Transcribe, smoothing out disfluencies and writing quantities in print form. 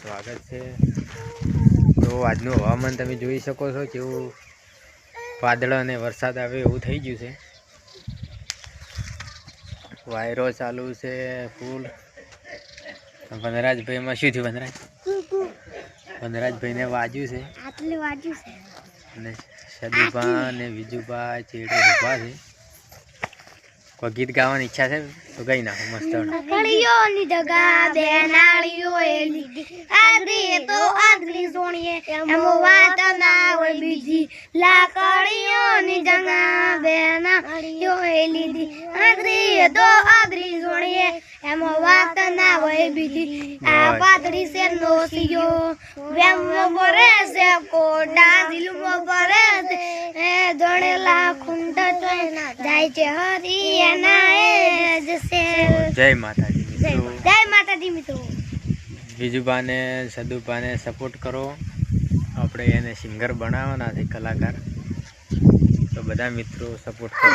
સ્વાગત છે। તો આજનું હવામાન તમે જોઈ શકો છો કેવું વાદળ અને વરસાદ આવે એવું થઈ ગયું છે। વાયરો ચાલુ છે ફૂલ। વનરાજભાઈમાં શું થયું? વનરાજભાઈને વાગ્યું છે અને સદુભા ને વિજુભા ચેડે ઊભા છે। કોઈ ગીત ગાવાની ઈચ્છા છે તો ગાઈ નાખો મસ્ત। કળીઓની જગા બેનાળીઓ એલી આદરી તો આદરી સોણીએ એમ વાત ના હોય બીજી લાકડીઓની જગા બેનાળીઓ એલી આદરી તો આદરી સોણીએ એમ વાત ના હોય બીજી આ પાતળી છે નો સિયો વેમ બરે છે કોડા દિલમો બરે છે એ દોણેલા ખુંડ જાય છે હરિયાના એ જશે। જય માતાજી મિત્રો। જય માતાજી મિત્રો। વિજુભાને સદુભાને સપોર્ટ કરો। આપણે એને સિંગર બનાવવાના છે, કલાકાર। તો બધા મિત્રો સપોર્ટ કરો।